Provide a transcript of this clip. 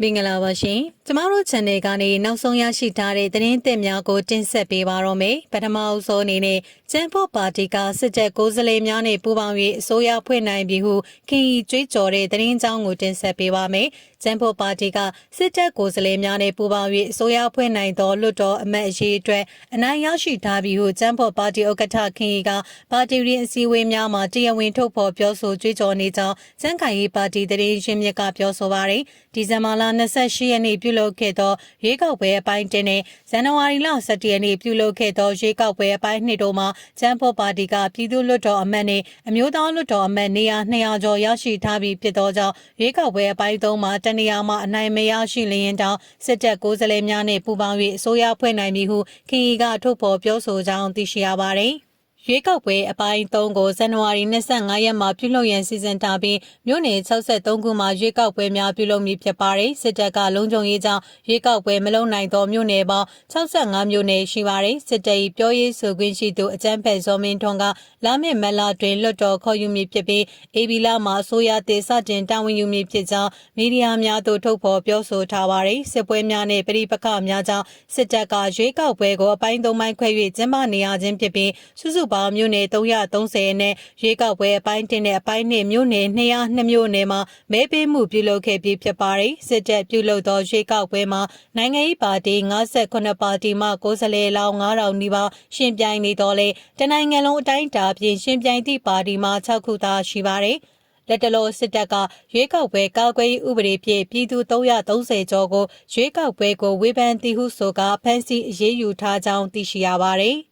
မင်္ဂလာပါရှင်ကျမတို့ channel ကနေနောက်ဆုံးရရှိထားတဲ့သတင်းသစ်များကိုတင်ဆက်ပေးပါတော့မယ်ပထမအဆုံးအနေနဲ့ကျန်းဖို့ပါတီကစစ်တပ်ကိုယ်စားလှယ်များနဲ့ပူးပေါင်း၍အစိုးရဖွဲ့နိုင်ပြီဟုခင်ဤကြွေးကြော်တဲ့သတင်းကြောင်းကိုတင်ဆက်ပေးပါမယ်ကျန်းဖို့ပါတီကစစ်တပ်ကိုယ်စားလှယ်များနဲ့ပူးပေါင်း၍အစိုးရဖွဲ့နိုင်သောလွှတ်တော်အမတ်အရေးအတွက်အနိုင်ရရှိထားပြီဟုကျန်းဖို့ပါတီဥက္ကဋ္ဌခင်ဤကပါတီရင်းအစည်းအဝေးများမှာတရားဝင်ထုတ်ဖော်ပြောဆိုကြွေးကြော်နေကြောင်းကျန်းခိုင်ရေးပါတီတရင်ရင်းမြစ်ကပြောဆိုပါရယ်ဒီဇင်ဘာလ28ရက်နေ့ပြုလုပ်ခဲ့သောရွေးကောက်ပွဲအပိုင်း1နဲ့ဇန်နဝါရီလ17ရက်နေ့ပြုလုပ်ခဲ့သောရွေးကောက်ပွဲအပိုင်း2တို့မှာကျန်းဖို့ပါတီကပြည်သူ့လွှတ်တော်အမတ်နဲ့အမျိုးသားလွှတ်တော်အမတ်နေရာ200ကျော်ရရှိထားပြီးဖြစ်သောကြောင့်ရွေးကောက်ပွဲအပိုင်း3မှာတနေရာမှာအနိုင်မရရှိလျင်တောင်စစ်တပ်ကိုယ်စားလှယ်များနဲ့ပူးပေါင်း၍အစိုးရဖွဲ့နိုင်ပြီဟုခင်ဤကထုတ်ဖော်ပြောဆိုကြောင်းသိရှိရပါသည်ရွေးကောက်ပွဲအပိုင်း3ကိုဇန်နဝါရီ25ရက်မှာပြုလုပ်ရန်စီစဉ်ထားပြီးမြို့နယ်63ခုမှာရွေးကောက်ပွဲများပြုလုပ်မည်ဖြစ်ပါတယ်စစ်တပ်ကလုံခြုံရေးကြောင့်ရွေးကောက်ပွဲမလုပ်နိုင်သောမြို့နယ်ပေါင်း65မြို့နယ်ရှိပါတယ်စစ်တပ်၏ပြောရေးဆိုခွင့်ရှိသူအကြမ်းဖက်ဇော်မင်းထွန်းကလာမည့်မက်လာတွင်လွှတ်တော်ခေါ်ယူမည်ဖြစ်ပြီးအေဘီလာမှာအစိုးရတည်စတင်တာဝန်ယူမည်ဖြစ်ကြောင်းမီဒီယာများသို့ထုတ်ဖော်ပြောဆိုထားပါတယ်စစ်ပွဲများနှင့်ပြည်ပခများကြောင့်စစ်တပ်ကရွေးကောက်ပွဲကိုအပိုင်း3ပိုင်းခွဲ၍ကျင်းပနေရခြင်းဖြစ်ပြီးစုစုပေါင်းမြို့နယ်330နဲ့ရွေးကောက်ပွဲအပိုင်း1နဲ့အပိုင်း2မြို့နယ်202မြို့နယ်မှာမဲပေးမှုပြုလုပ်ခဲ့ပြီးဖြစ်ပါတယ်စစ်တပ်ပြုလုပ်သောရွေးကောက်ပွဲမှာနိုင်ငံရေးပါတီ58ပါတီမှကိုယ်စားလှယ်လောင်း9000နီးပါးရှင်ပြိုင်နေတော့လေတနိုင်ငံလုံးအတိုင်းအတာဖြင့်ရှင်ပြိုင်သည့်ပါတီမှ6ခုသာရှိပါတယ်လက်တလောစစ်တပ်ကရွေးကောက်ပွဲကာကွယ်ရေးဥပဒေဖြင့်ပြည်သူ330ကျော်ကိုရွေးကောက်ပွဲကိုဝေဖန်သည်ဟုဆိုကာဖမ်းဆီးအရေးယူထားကြောင်းသိရှိရပါတယ်